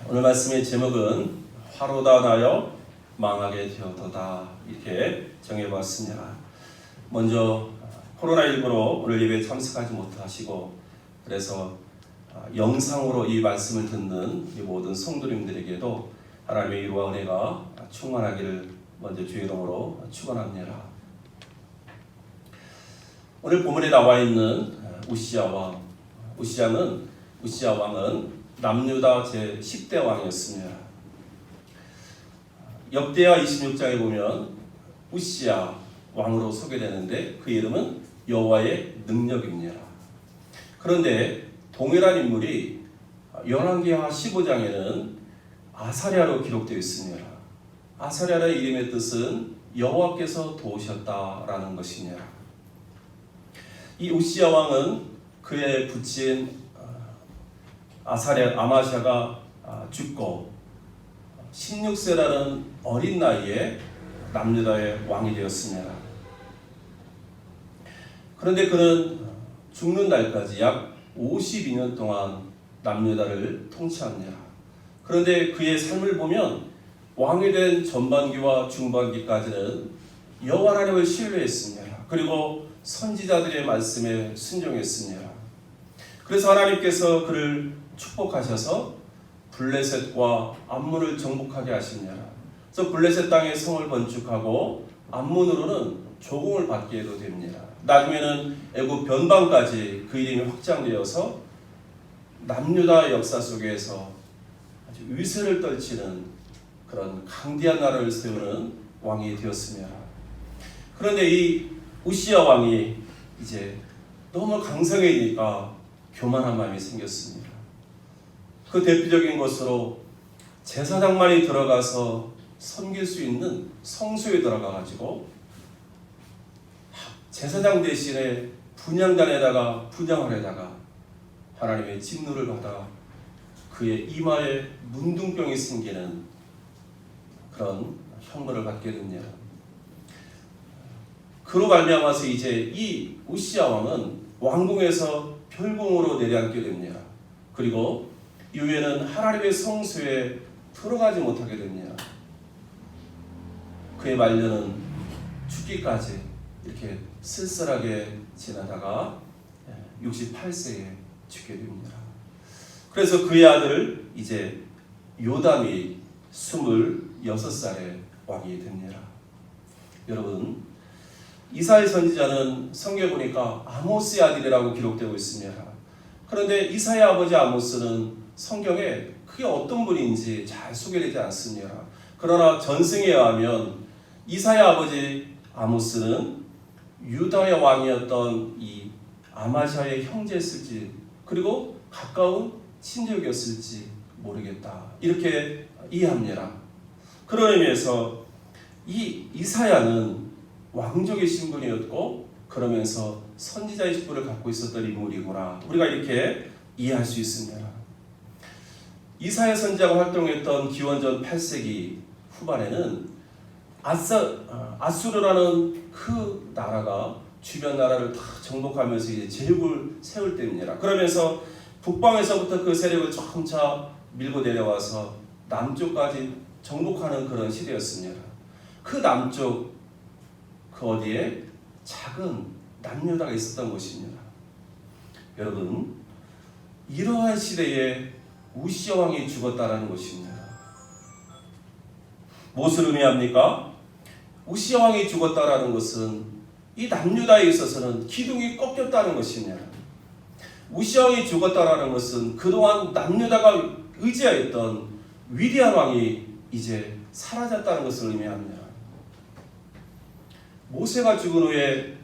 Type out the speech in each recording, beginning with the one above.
오늘 말씀의 제목은 화로다 나여 망하게 되었도다 이렇게 정해봤습니다. 먼저 코로나19로 오늘 예배에 참석하지 못하시고 그래서 영상으로 이 말씀을 듣는 이 모든 성도님들에게도 하나님의 위로와 은혜가 충만하기를 먼저 주의 이름으로 축원합니다. 오늘 본문에 나와 있는 우시야 왕, 우시야 왕은 남유다 제10대 왕이었습니다. 역대하 26장에 보면 우시야 왕으로 소개되는데 그 이름은 여호와의 능력입니다. 그런데 동일한 인물이 열왕기하 15장에는 아사랴로 기록되어 있습니다. 아사랴의 이름의 뜻은 여호와께서 도우셨다라는 것입니다. 이 우시야 왕은 그의 부친 아마샤가 죽고 16세라는 어린 나이에 남유다의 왕이 되었습니다. 그런데 그는 죽는 날까지 약 52년 동안 남유다를 통치합니다. 그런데 그의 삶을 보면 왕이 된 전반기와 중반기까지는 여호와 하나님을 신뢰했습니다. 그리고 선지자들의 말씀에 순종했습니다. 그래서 하나님께서 그를 축복하셔서 블레셋과 암몬을 정복하게 하십니다. 그래서 블레셋 땅에 성을 건축하고 암몬으로는 조공을 받게도 됩니다. 나중에는 애굽 변방까지 그 이름이 확장되어서 남유다 역사 속에서 아주 위세를 떨치는 그런 강대한 나라를 세우는 왕이 되었습니다. 그런데 이 우시야 왕이 이제 너무 강성해지니까 교만한 마음이 생겼습니다. 그 대표적인 것으로 제사장만이 들어가서 섬길 수 있는 성소에 들어가가지고 제사장 대신에 분향단에다가 분향하려다가 하나님의 진노를 받아 그의 이마에 문둥병이 생기는 그런 형벌을 받게 됩니다. 그로 말미암아서 이제 이 우시야 왕은 왕궁에서 별궁으로 내려앉게 됩니다. 그리고 이후에는 하나님의 성소에 들어가지 못하게 됩니다. 그의 말년은 죽기까지 이렇게 쓸쓸하게 지나다가 68세에 죽게 됩니다. 그래서 그의 아들 이제 요담이 26살에 왕이 됩니다. 여러분, 이사야 선지자는 성경에 보니까 아모스의 아들이라고 기록되고 있습니다. 그런데 이사야 아버지 아모스는 성경에 그게 어떤 분인지 잘 소개되지 않습니다. 그러나 전승에 의하면 이사야 아버지 아모스는 유다의 왕이었던 이 아마샤의 형제였을지 그리고 가까운 친족이었을지 모르겠다 이렇게 이해합니다. 그런 의미에서 이 이사야는 왕족의 신분이었고 그러면서 선지자의 직분을 갖고 있었던 인물이구나 우리가 이렇게 이해할 수 있습니다. 이사야 선지자가 활동했던 기원전 8세기 후반에는 아수르라는 그 나라가 주변 나라를 다 정복하면서 이제 제국을 세울 때입니다. 그러면서 북방에서부터 그 세력을 점차 밀고 내려와서 남쪽까지 정복하는 그런 시대였습니다. 그 남쪽 그 어디에 작은 남유다가 있었던 것입니다. 여러분, 이러한 시대에 우시야 왕이 죽었다라는 것입니다. 무엇을 의미합니까? 우시야 왕이 죽었다라는 것은 이 남유다에 있어서는 기둥이 꺾였다는 것입니다. 우시야 왕이 죽었다라는 것은 그동안 남유다가 의지하였던 위대한 왕이 이제 사라졌다는 것을 의미합니다. 모세가 죽은 후에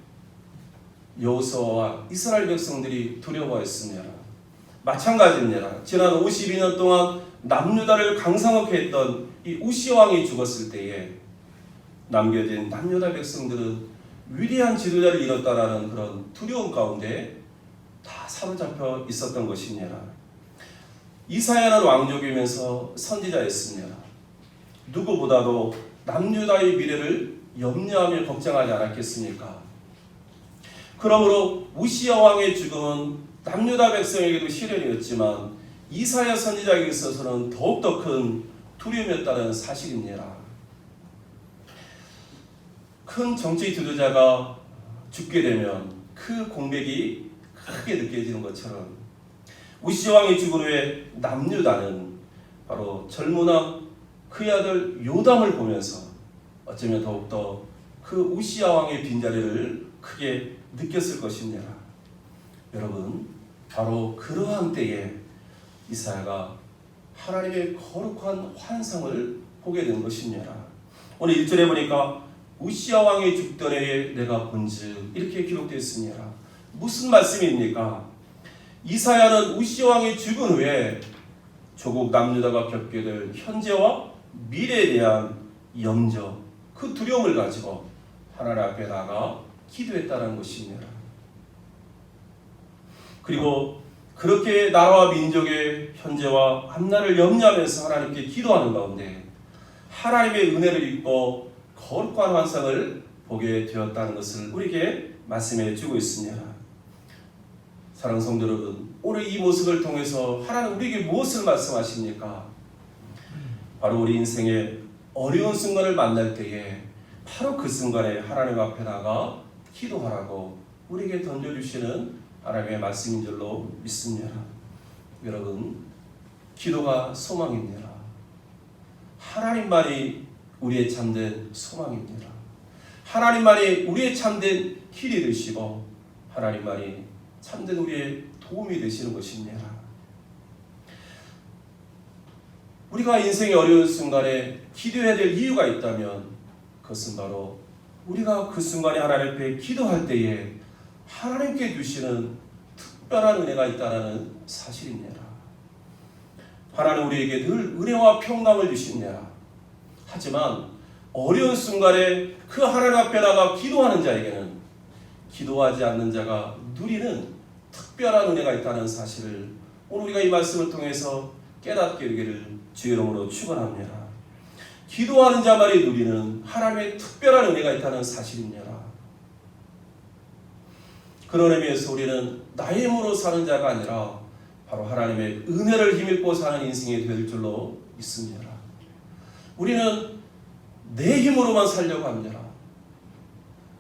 여호수아와 이스라엘 백성들이 두려워했습니다. 마찬가지입니다. 지난 52년 동안 남유다를 강성하게 했던 이 우시야 왕이 죽었을 때에 남겨진 남유다 백성들은 위대한 지도자를 잃었다라는 그런 두려움 가운데 다 사로잡혀 있었던 것입니다. 이사야는 왕족이면서 선지자였습니다. 누구보다도 남유다의 미래를 염려하며 걱정하지 않았겠습니까? 그러므로 우시야 왕의 죽음은 남유다 백성에게도 시련이었지만 이사야 선지자에게 있어서는 더욱더 큰 두려움이었다는 사실입니다. 큰 정치 지도자가 죽게 되면 그 공백이 크게 느껴지는 것처럼 우시야 왕이 죽은 후에 남유다는 바로 젊은 왕 그의 아들 요담을 보면서 어쩌면 더욱더 그 우시야 왕의 빈자리를 크게 느꼈을 것입니다. 여러분, 바로 그러한 때에 이사야가 하나님의 거룩한 환상을 보게 된 것입니다. 오늘 1절에 보니까 우시야 왕이 죽던 해에 내가 본즉 이렇게 기록되어 있습니다. 무슨 말씀입니까? 이사야는 우시야 왕이 죽은 후에 조국 남유다가 겪게 될 현재와 미래에 대한 염려, 그 두려움을 가지고 하나님 앞에 나가 기도했다는 것입니다. 그리고 그렇게 나라와 민족의 현재와 앞날을 염려하면서 하나님께 기도하는 가운데 하나님의 은혜를 입고 거룩한 환상을 보게 되었다는 것을 우리에게 말씀해 주고 있습니다. 사랑하는 성도 여러분, 오늘 이 모습을 통해서 하나님 우리에게 무엇을 말씀하십니까? 바로 우리 인생의 어려운 순간을 만날 때에 바로 그 순간에 하나님 앞에 나가 기도하라고 우리에게 던져주시는 하나님의 말씀인 줄로 믿습니다. 여러분, 기도가 소망입니다. 하나님만이 우리의 참된 소망입니다. 하나님만이 우리의 참된 길이 되시고 하나님만이 참된 우리의 도움이 되시는 것입니다. 우리가 인생의 어려운 순간에 기도해야 될 이유가 있다면 그것은 바로 우리가 그 순간에 하나님 앞에 기도할 때에 하나님께 주시는 특별한 은혜가 있다는 사실입니다. 하나님 우리에게 늘 은혜와 평강을 주십니다. 하지만 어려운 순간에 그 하나님 앞에 나가 기도하는 자에게는 기도하지 않는 자가 누리는 특별한 은혜가 있다는 사실을 오늘 우리가 이 말씀을 통해서 깨닫게 되기를 주의 이름으로 축원합니다. 기도하는 자만이 누리는 하나님의 특별한 은혜가 있다는 사실입니다. 그런 의미에서 우리는 나의 힘으로 사는 자가 아니라 바로 하나님의 은혜를 힘입고 사는 인생이 될 줄로 믿습니다. 우리는 내 힘으로만 살려고 합니다.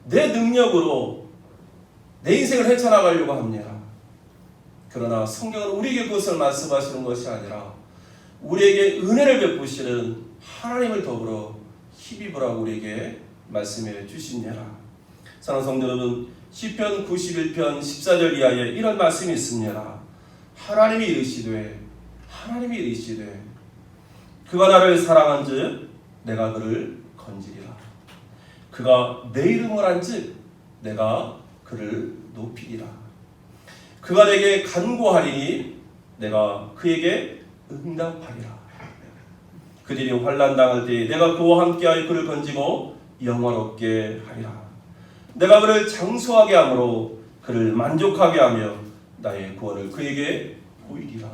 내 능력으로 내 인생을 헤쳐나가려고 합니다. 그러나 성경은 우리에게 그것을 말씀하시는 것이 아니라 우리에게 은혜를 베푸시는 하나님을 더불어 힘입으라고 우리에게 말씀해 주십니다. 사랑하는 성도 여러분, 시편 91편 14절 이하에 이런 말씀이 있습니다. 하나님이 이르시되 그가 나를 사랑한즉 내가 그를 건지리라. 그가 내 이름을 한즉 내가 그를 높이리라. 그가 내게 간구하리니 내가 그에게 응답하리라. 그들이 환난 당할 때에 내가 그와 함께하여 그를 건지고 영화롭게 하리라. 내가 그를 장수하게 함으로 그를 만족하게 하며 나의 구원을 그에게 보이리라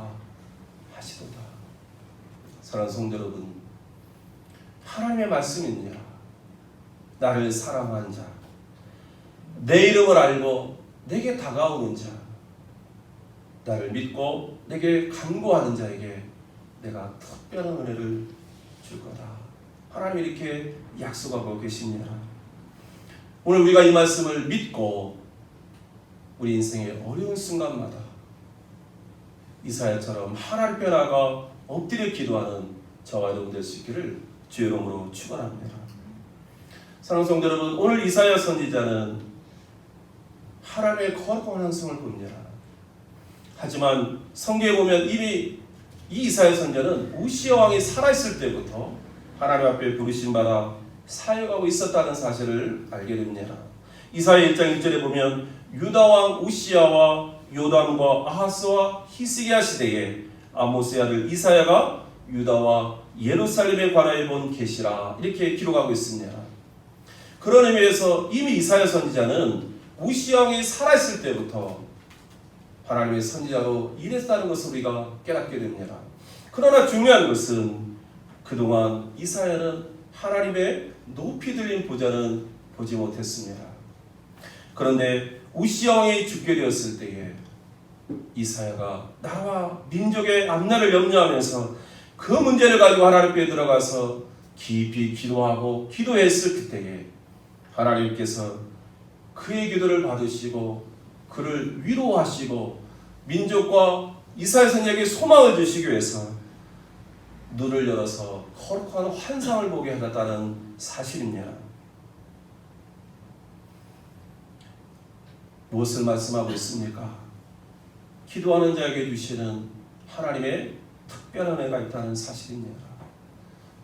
하시도다. 사랑하는 성도 여러분, 하나님의 말씀입니다. 나를 사랑하는 자, 내 이름을 알고 내게 다가오는 자, 나를 믿고 내게 간구하는 자에게 내가 특별한 은혜를 줄 거다. 하나님이 이렇게 약속하고 계십니다. 오늘 우리가 이 말씀을 믿고 우리 인생의 어려운 순간마다 이사야처럼 하나님 앞에 나가 엎드려 기도하는 저와 여러분 될 수 있기를 주의 이름으로 축원합니다. 사랑하는 성도 여러분, 오늘 이사야 선지자는 하나님의 거룩한 환상을 봅니다. 하지만 성경에 보면 이미 이 이사야 선지자는 우시야 왕이 살아있을 때부터 하나님 앞에 부르신 바라 사역하고 있었다는 사실을 알게 됩니다. 이사야 1장 1절에 보면 유다 왕 우시야와 요담과 아하스와 히스기야 시대에 아모스의 아들 이사야가 유다와 예루살렘에 관하여 본 계시라 이렇게 기록하고 있습니다. 그런 의미에서 이미 이사야 선지자는 우시야 왕이 살아있을 때부터 하나님의 선지자로 일했다는 것을 우리가 깨닫게 됩니다. 그러나 중요한 것은 그동안 이사야는 하나님의 높이 들린 보좌는 보지 못했습니다. 그런데 우시야 왕이 죽게 되었을 때에 이사야가 나라와 민족의 앞날을 염려하면서 그 문제를 가지고 하나님께 들어가서 깊이 기도하고 기도했을 그때에 하나님께서 그의 기도를 받으시고 그를 위로하시고 민족과 이스라엘 선지자에게 소망을 주시기 위해서 눈을 열어서 거룩한 환상을 보게 하셨다는 사실입니다. 무엇을 말씀하고 있습니까? 기도하는 자에게 주시는 하나님의 특별한 은혜가 있다는 사실입니다.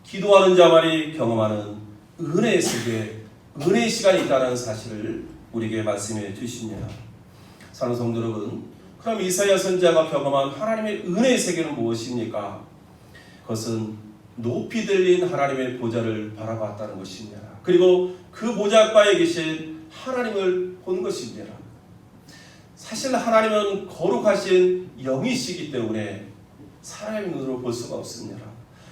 기도하는 자만이 경험하는 은혜의 세계, 은혜의 시간이 있다는 사실을 우리에게 말씀해 주십니다. 사랑하는 성도 여러분, 그럼 이사야 선지자가 경험한 하나님의 은혜의 세계는 무엇입니까? 그것은 높이 들린 하나님의 보좌를 바라봤다는 것입니다. 그리고 그 보좌가에 계신 하나님을 본 것입니다. 사실 하나님은 거룩하신 영이시기 때문에 사람의 눈으로 볼 수가 없습니다.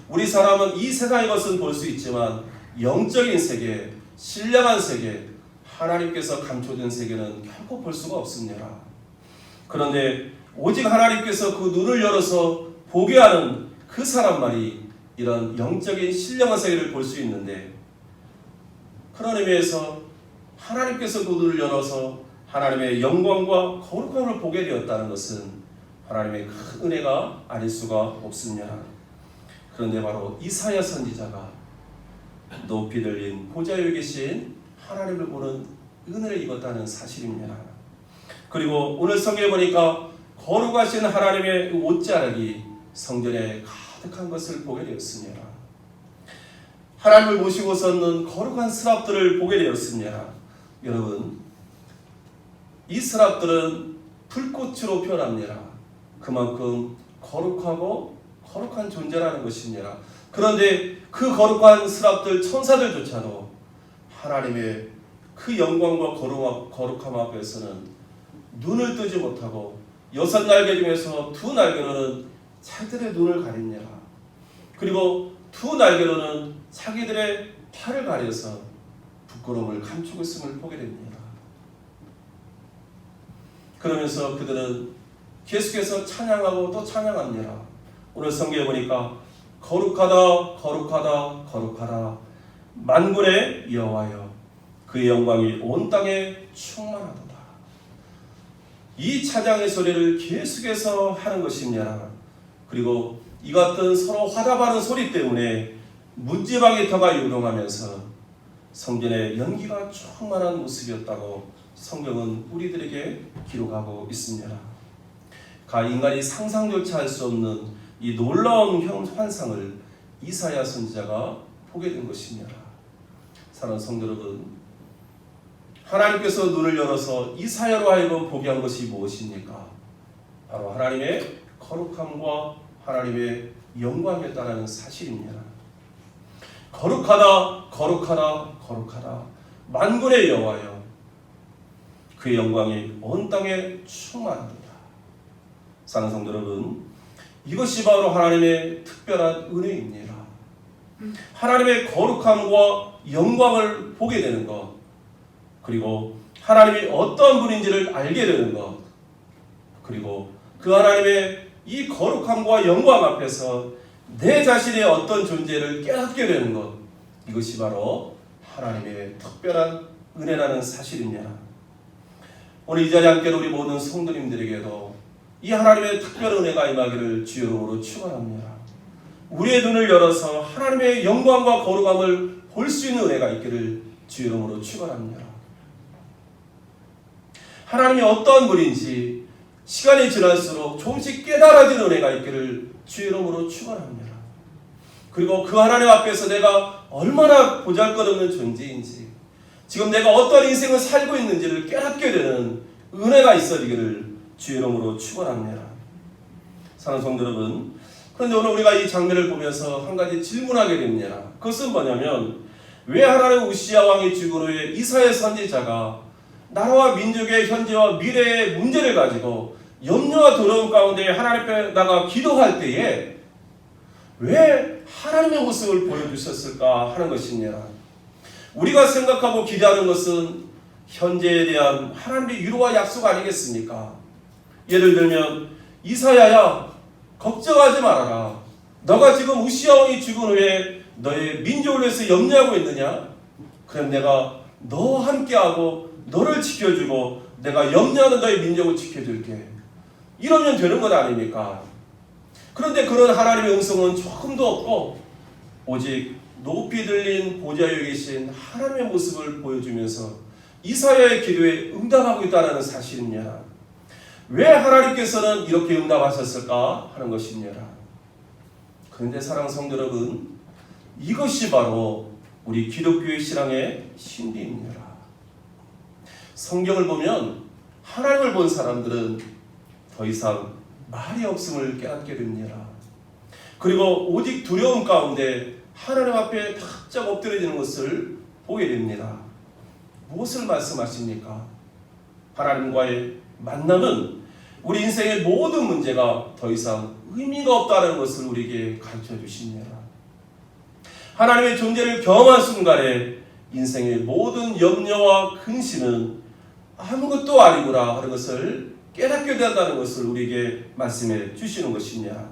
우리 사람은 이 세상의 것은 볼 수 있지만 영적인 세계, 신령한 세계, 하나님께서 감춰둔 세계는 결코 볼 수가 없습니다. 그런데 오직 하나님께서 그 눈을 열어서 보게 하는 그 사람만이 이런 영적인 신령한 세계를 볼 수 있는데, 그런 의미에서 하나님께서 그 눈을 열어서 하나님의 영광과 거룩함을 보게 되었다는 것은 하나님의 큰 은혜가 아닐 수가 없습니다. 그런데 바로 이사야 선지자가 높이 들린 보좌 위에 계신 하나님을 보는 은혜를 입었다는 사실입니다. 그리고 오늘 성경에 보니까 거룩하신 하나님의 옷자락이 성전에 가득한 것을 보게 되었습니다. 하나님을 모시고 섰는 거룩한 스랍들을 보게 되었습니다. 여러분, 이 스랍들은 불꽃으로 표현합니다. 그만큼 거룩하고 거룩한 존재라는 것입니다. 그런데 그 거룩한 스랍들, 천사들조차도 하나님의 그 영광과 거룩함 앞에서는 눈을 뜨지 못하고 6날개 중에서 2날개로는 자기들의 눈을 가립니다. 그리고 2날개로는 자기들의 팔을 가려서 부끄러움을 감추고 있음을 보게 됩니다. 그러면서 그들은 계속해서 찬양하고 또 찬양합니다. 오늘 성경에 보니까 거룩하다 거룩하다 거룩하다 만군의 여호와여, 그의 영광이 온 땅에 충만하도다. 이 찬양의 소리를 계속해서 하는 것입니다. 그리고 이 같은 서로 화답하는 소리 때문에 문지방이터가 유동하면서 성전의 연기가 충만한 모습이었다고 성경은 우리들에게 기록하고 있습니다. 인간이 상상조차 할 수 없는 이 놀라운 환상을 이사야 선지자가 보게 된 것입니다. 사랑하는 성도 여러분, 하나님께서 눈을 열어서 이사야로 하여금 보게 한 것이 무엇입니까? 바로 하나님의 거룩함과 하나님의 영광이었다는 사실입니다. 거룩하다 거룩하다 거룩하다 만군의 여호와여, 그의 영광이 온 땅에 충만하도다. 사랑하는 성도 여러분, 이것이 바로 하나님의 특별한 은혜입니다. 하나님의 거룩함과 영광을 보게 되는 것, 그리고 하나님이 어떤 분인지를 알게 되는 것, 그리고 그 하나님의 이 거룩함과 영광 앞에서 내 자신의 어떤 존재를 깨닫게 되는 것, 이것이 바로 하나님의 특별한 은혜라는 사실입니다. 오늘 이 자리에 함께 우리 모든 성도님들에게도 이 하나님의 특별한 은혜가 임하기를 주의 이름으로 축원합니다. 우리의 눈을 열어서 하나님의 영광과 거룩함을 볼 수 있는 은혜가 있기를 주의 이름으로 축원합니다. 하나님이 어떤 분인지 시간이 지날수록 조금씩 깨달아지는 은혜가 있기를 주의 이름으로 축원합니다. 그리고 그 하나님 앞에서 내가 얼마나 보잘것없는 존재인지, 지금 내가 어떤 인생을 살고 있는지를 깨닫게 되는 은혜가 있어지기를 주의 이름으로 축원합니다. 사랑하는 성도 여러분, 그런데 오늘 우리가 이 장면을 보면서 한 가지 질문하게 됩니다. 그것은 뭐냐면, 왜 하나님 우시야 왕이 죽은 후에 이사야 선지자가 나라와 민족의 현재와 미래의 문제를 가지고 염려와 두려움 가운데 하나님 앞에 나가 기도할 때에 왜 하나님의 모습을 보여주셨을까 하는 것입니다. 우리가 생각하고 기대하는 것은 현재에 대한 하나님의 위로와 약속 아니겠습니까? 예를 들면 이사야야 걱정하지 말아라. 너가 지금 우시야 왕이 죽은 후에 너의 민족을 위해서 염려하고 있느냐? 그럼 내가 너와 함께하고 너를 지켜주고 내가 염려하는 너의 민족을 지켜줄게. 이러면 되는 것 아닙니까? 그런데 그런 하나님의 음성은 조금도 없고 오직 높이 들린 보좌 위에 계신 하나님의 모습을 보여주면서 이사야의 기도에 응답하고 있다는 사실입니다. 왜 하나님께서는 이렇게 응답하셨을까 하는 것입니다. 그런데 사랑하는 성도 여러분, 이것이 바로 우리 기독교의 신앙의 신비입니다. 성경을 보면 하나님을 본 사람들은 더 이상 말이 없음을 깨닫게 됩니다. 그리고 오직 두려움 가운데 하나님 앞에 바짝 엎드려지는 것을 보게 됩니다. 무엇을 말씀하십니까? 하나님과의 만남은 우리 인생의 모든 문제가 더 이상 의미가 없다는 것을 우리에게 가르쳐 주십니다. 하나님의 존재를 경험한 순간에 인생의 모든 염려와 근심은 아무것도 아니구나 하는 것을 깨닫게 된다는 것을 우리에게 말씀해 주시는 것입니다.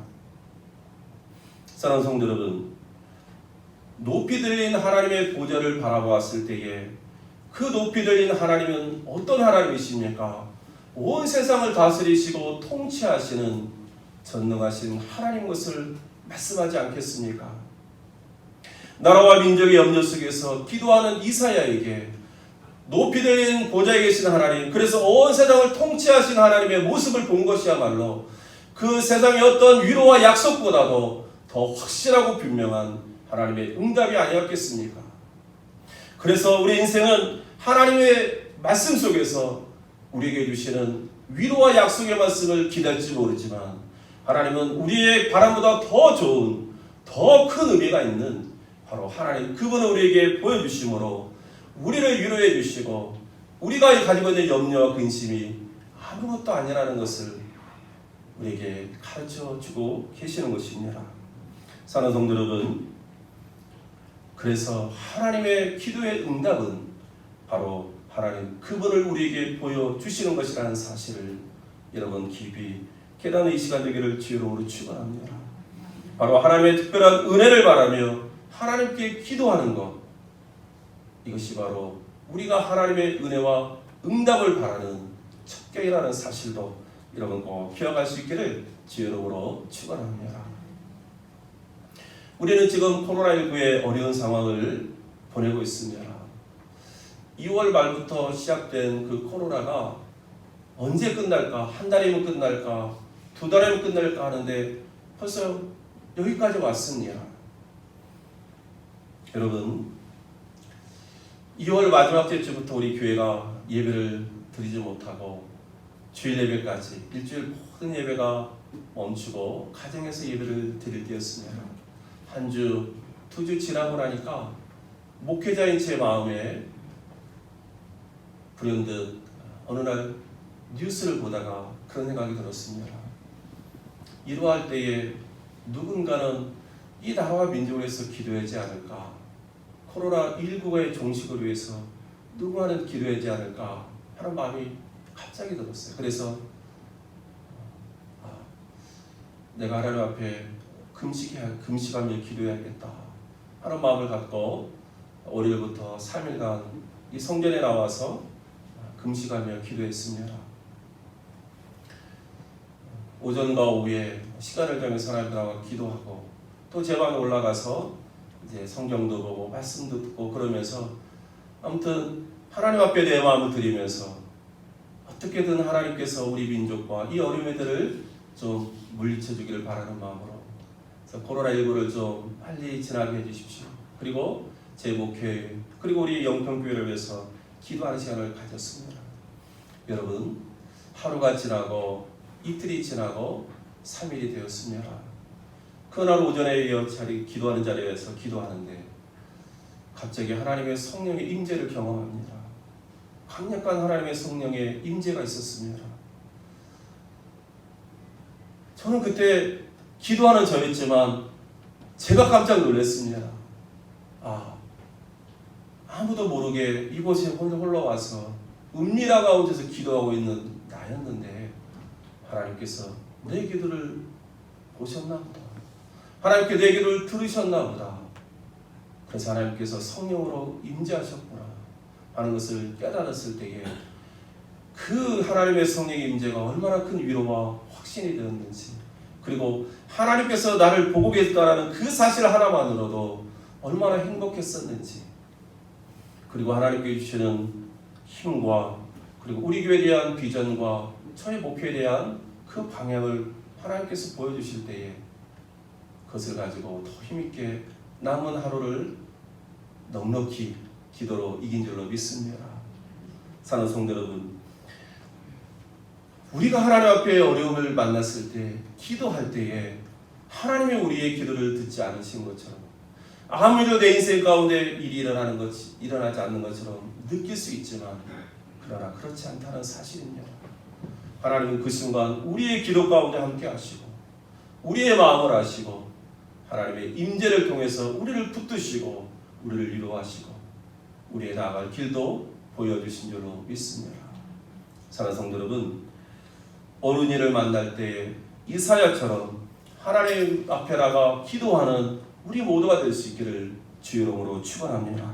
사랑하는 성도 여러분, 높이 들린 하나님의 보좌를 바라보았을 때에 그 높이 들린 하나님은 어떤 하나님이십니까? 온 세상을 다스리시고 통치하시는 전능하신 하나님 것을 말씀하지 않겠습니까? 나라와 민족의 염려 속에서 기도하는 이사야에게 높이 들린 보좌에 계신 하나님, 그래서 온 세상을 통치하신 하나님의 모습을 본 것이야말로 그 세상의 어떤 위로와 약속보다도 더 확실하고 분명한 하나님의 응답이 아니었겠습니까? 그래서 우리 인생은 하나님의 말씀 속에서 우리에게 주시는 위로와 약속의 말씀을 기다릴지 모르지만 하나님은 우리의 바람보다 더 좋은, 더 큰 의미가 있는 바로 하나님 그분을 우리에게 보여주심으로 우리를 위로해 주시고 우리가 가지고 있는 염려와 근심이 아무것도 아니라는 것을 우리에게 가르쳐주고 계시는 것입니다. 사랑하는 성도 여러분, 그래서 하나님의 기도의 응답은 바로 하나님 그분을 우리에게 보여주시는 것이라는 사실을 여러분 깊이 깨닫는 이 시간 되기를 주의로 축원합니다. 바로 하나님의 특별한 은혜를 바라며 하나님께 기도하는 것, 이것이 바로 우리가 하나님의 은혜와 응답을 바라는 첩경이라는 사실도 여러분 꼭 기억할 수 있기를 주의로 축원합니다. 우리는 지금 코로나19의 어려운 상황을 보내고 있습니다. 2월 말부터 시작된 그 코로나가 언제 끝날까? 한 달이면 끝날까? 두 달이면 끝날까 하는데 벌써 여기까지 왔습니다. 여러분, 2월 마지막 주부터 우리 교회가 예배를 드리지 못하고 주일 예배까지 일주일 모든 예배가 멈추고 가정에서 예배를 드릴 때였습니다. 한 주, 두 주 지나고 나니까 목회자인 제 마음에 불현듯 어느 날 뉴스를 보다가 그런 생각이 들었습니다. 이러할 때에 누군가는 이 나라와 민족을 위해서 기도하지 않을까? 코로나19의 종식을 위해서 누군가는 기도하지 않을까? 하는 마음이 갑자기 들었어요. 그래서 내가 하나님 앞에 금식하며 기도해야겠다 하는 마음을 갖고 월요일부터 3일간 이 성전에 나와서 금식하며 기도했습니다. 오전과 오후에 시간을 정해서 하나님과 기도하고 또 제 방에 올라가서 이제 성경도 보고 말씀도 듣고 그러면서 아무튼 하나님 앞에 내 마음을 드리면서 어떻게든 하나님께서 우리 민족과 이 어려움들을 좀 물리쳐 주기를 바라는 마음으로 그래서 코로나19를 좀 빨리 지나게 해주십시오. 그리고 제 목회 그리고 우리 영평교회를 위해서 기도하는 시간을 가졌습니다. 여러분, 하루가 지나고 이틀이 지나고 3일이 되었습니다. 그날 오전에 기도하는 자리에서 기도하는데 갑자기 하나님의 성령의 임재를 경험합니다. 강력한 하나님의 성령의 임재가 있었습니다. 저는 그때 기도하는 저였지만 제가 깜짝 놀랐습니다. 아무도 모르게 이곳에 홀로 와서 은밀한 가운데서 기도하고 있는 나였는데 하나님께서 내 기도를 보셨나 보다. 하나님께 내 기도를 들으셨나 보다. 그래서 하나님께서 성령으로 임재하셨구나 하는 것을 깨달았을 때에 그 하나님의 성령의 임재가 얼마나 큰 위로와 확신이 되었는지, 그리고 하나님께서 나를 보고 계시다라는 그 사실 하나만으로도 얼마나 행복했었는지, 그리고 하나님께 주시는 힘과 그리고 우리 교회에 대한 비전과 저의 목표에 대한 그 방향을 하나님께서 보여주실 때에 그것을 가지고 더 힘있게 남은 하루를 넉넉히 기도로 이긴 줄로 믿습니다. 사랑하는 성도 여러분, 우리가 하나님 앞에 어려움을 만났을 때, 기도할 때에 하나님이 우리의 기도를 듣지 않으신 것처럼, 아무래도 내 인생 가운데 일이 일어나지 않는 것처럼 느낄 수 있지만, 그러나 그렇지 않다는 사실입니다. 하나님은 그 순간 우리의 기도 가운데 함께 하시고 우리의 마음을 아시고 하나님의 임재를 통해서 우리를 붙드시고 우리를 위로하시고 우리의 나아갈 길도 보여주신 줄로 믿습니다. 사랑하는 성도 여러분, 어른이를 만날 때 이사야처럼 하나님 앞에 나가 기도하는 우리 모두가 될 수 있기를 주의 이름으로 축원합니다.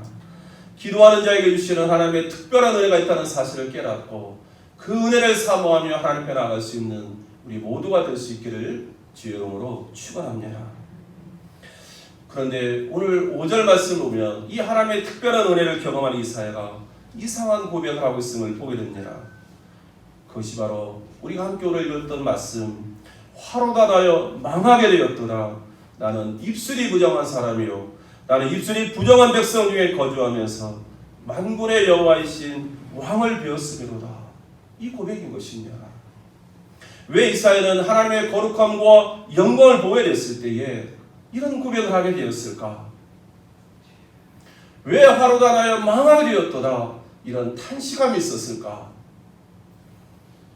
기도하는 자에게 주시는 하나님의 특별한 은혜가 있다는 사실을 깨닫고 그 은혜를 사모하며 하나님 앞에 나아갈 수 있는 우리 모두가 될 수 있기를 주의 이름으로 축원합니다. 그런데 오늘 5절 말씀을 보면 이 하나님의 특별한 은혜를 경험한 이사야가 이상한 고백을 하고 있음을 보게 됩니다. 그것이 바로 우리가 함께 오늘 읽었던 말씀, 화로가 나여 망하게 되었도다. 나는 입술이 부정한 사람이요 나는 입술이 부정한 백성 중에 거주하면서 만군의 여호와이신 왕을 배웠으리로다. 이 고백인 것입니다. 왜 이사야는 하나님의 거룩함과 영광을 보게 됐을 때에 이런 고백을 하게 되었을까? 왜 화로가 나여 망하게 되었도다 이런 탄식감이 있었을까?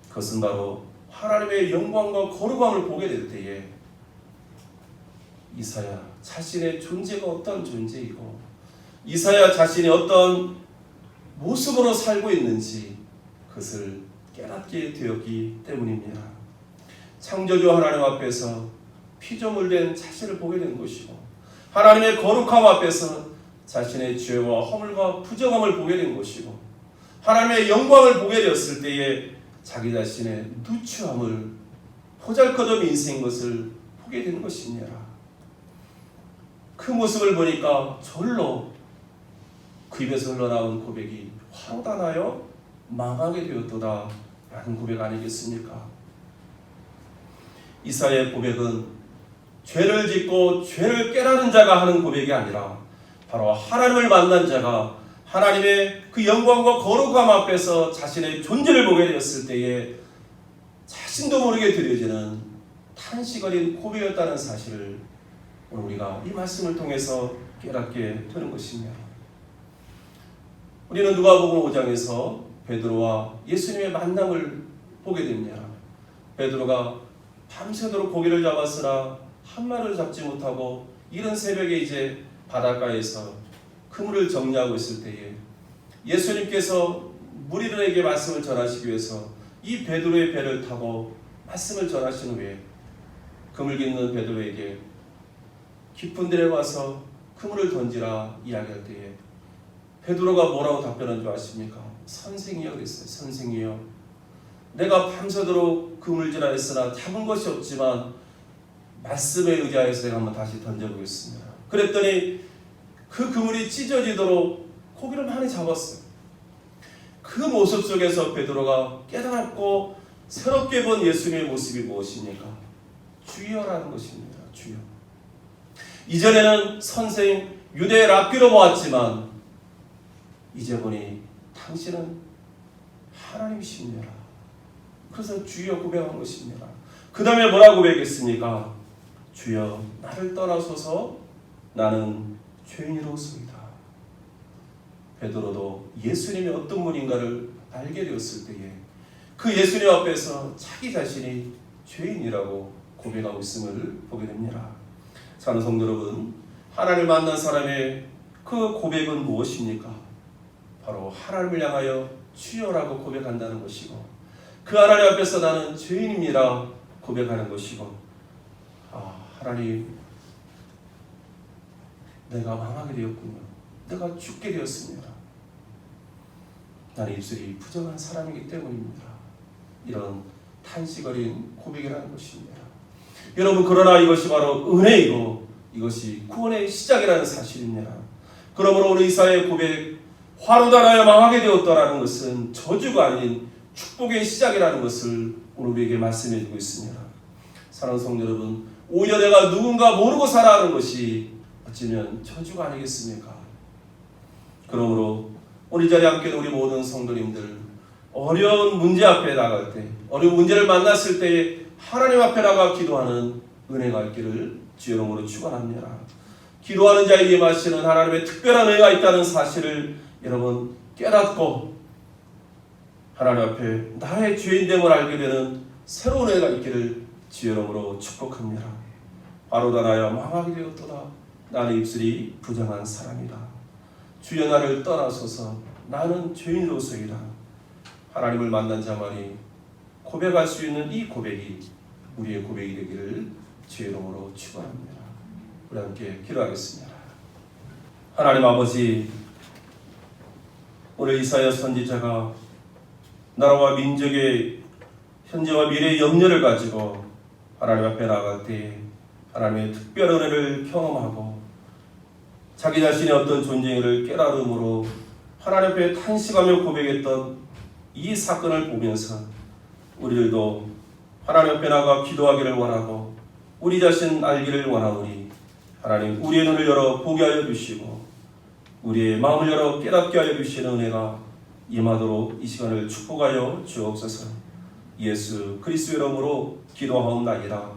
그것은 바로 하나님의 영광과 거룩함을 보게 될 때에 이사야 자신의 존재가 어떤 존재이고 이사야 자신이 어떤 모습으로 살고 있는지 그것을 깨닫게 되었기 때문입니다. 창조주 하나님 앞에서 피조물된 자신을 보게 된 것이고 하나님의 거룩함 앞에서 자신의 죄와 허물과 부정함을 보게 된 것이고 하나님의 영광을 보게 되었을 때에 자기 자신의 누추함을 보잘것없는 인생인 것을 보게 된 것입니다. 그 모습을 보니까 절로 그 입에서 흘러나온 고백이 화로가 나여 망하게 되었도다 라는 고백 아니겠습니까? 이사야의 고백은 죄를 짓고 죄를 깨닫는 자가 하는 고백이 아니라 바로 하나님을 만난 자가 하나님의 그 영광과 거룩함 앞에서 자신의 존재를 보게 되었을 때에 자신도 모르게 드려지는 탄식 어린 고백이었다는 사실을 오늘 우리가 이 말씀을 통해서 깨닫게 되는 것입니다. 우리는 누가복음 5장에서 베드로와 예수님의 만남을 보게 됩니다. 베드로가 밤새도록 고기를 잡았으나 한 마리를 잡지 못하고 이른 새벽에 이제 바닷가에서 그물을 정리하고 있을 때에 예수님께서 무리들에게 말씀을 전하시기 위해서 이 베드로의 배를 타고 말씀을 전하신 후에 그물 깃는 베드로에게 깊은 데에 와서 그물을 던지라 이야기할 때에 베드로가 뭐라고 답변한 줄 아십니까? 선생이여 그랬어요. 선생이여, 내가 밤새도록 그물질하 했으나 잡은 것이 없지만 말씀에 의지하여서 내가 한번 다시 던져보겠습니다. 그랬더니 그 그물이 찢어지도록 고기를 많이 잡았어요. 그 모습 속에서 베드로가 깨달았고 새롭게 본 예수님의 모습이 무엇입니까? 주여라는 것입니다. 주여. 이전에는 선생 유대 랍비로 보았지만 이제 보니 당신은 하나님이십니다. 그래서 주여 고백한 것입니다. 그 다음에 뭐라고 고백했습니까? 주여 나를 떠나소서 나는 죄인이로소이다. 베드로도 예수님이 어떤 분인가를 알게 되었을 때에 그 예수님 앞에서 자기 자신이 죄인이라고 고백하고 있음을 보게 됩니다. 사랑하는 성도 여러분, 하나님을 만난 사람의 그 고백은 무엇입니까? 바로 하나님을 향하여 주여라고 고백한다는 것이고 그 하나님 앞에서 나는 죄인입니다 고백하는 것이고, 하나님, 내가 망하게 되었군요. 내가 죽게 되었습니다. 나는 입술이 부정한 사람이기 때문입니다. 이런 탄식 어린 고백이라는 것입니다. 여러분, 그러나 이것이 바로 은혜이고 이것이 구원의 시작이라는 사실입니다. 그러므로 우리 이사야의 고백, 화로 달아야 망하게 되었다라는 것은 저주가 아닌 축복의 시작이라는 것을 오늘 우리에게 말씀해 주고 있습니다. 사랑하는 성도 여러분, 오히려 내가 누군가 모르고 살아가는 것이 어쩌면 저주가 아니겠습니까? 그러므로 오늘 이 자리에 함께 우리 모든 성도님들, 어려운 문제 앞에 나갈 때, 어려운 문제를 만났을 때 하나님 앞에 나가 기도하는 은혜가 있기를 주의 이름으로 축원합니다. 기도하는 자에게 마시는 하나님의 특별한 은혜가 있다는 사실을 여러분 깨닫고 하나님 앞에 나의 죄인됨을 알게 되는 새로운 은혜가 있기를 주의 이름으로 축복합니다. 바로 달아야 망하게 되었도다. 나는 입술이 부정한 사람이다. 주여 나를 떠나소서. 나는 죄인으로서이다. 하나님을 만난 자만이 고백할 수 있는 이 고백이 우리의 고백이 되기를 주의 이름으로 축원합니다. 우리 함께 기도하겠습니다. 하나님 아버지, 오늘 이사야 선지자가 나라와 민족의 현재와 미래의 염려를 가지고 하나님 앞에 나아갈 때 하나님의 특별한 은혜를 경험하고 자기 자신의 어떤 존재를 깨달음으로 하나님 앞에 탄식하며 고백했던 이 사건을 보면서 우리들도 하나님 앞에 나가 기도하기를 원하고 우리 자신 알기를 원하오니 하나님, 우리의 눈을 열어 보게 하여 주시고 우리의 마음을 열어 깨닫게 하여 주시는 은혜가 임하도록 이 시간을 축복하여 주옵소서. 예수 그리스도의 이름으로 기도하옵나이다.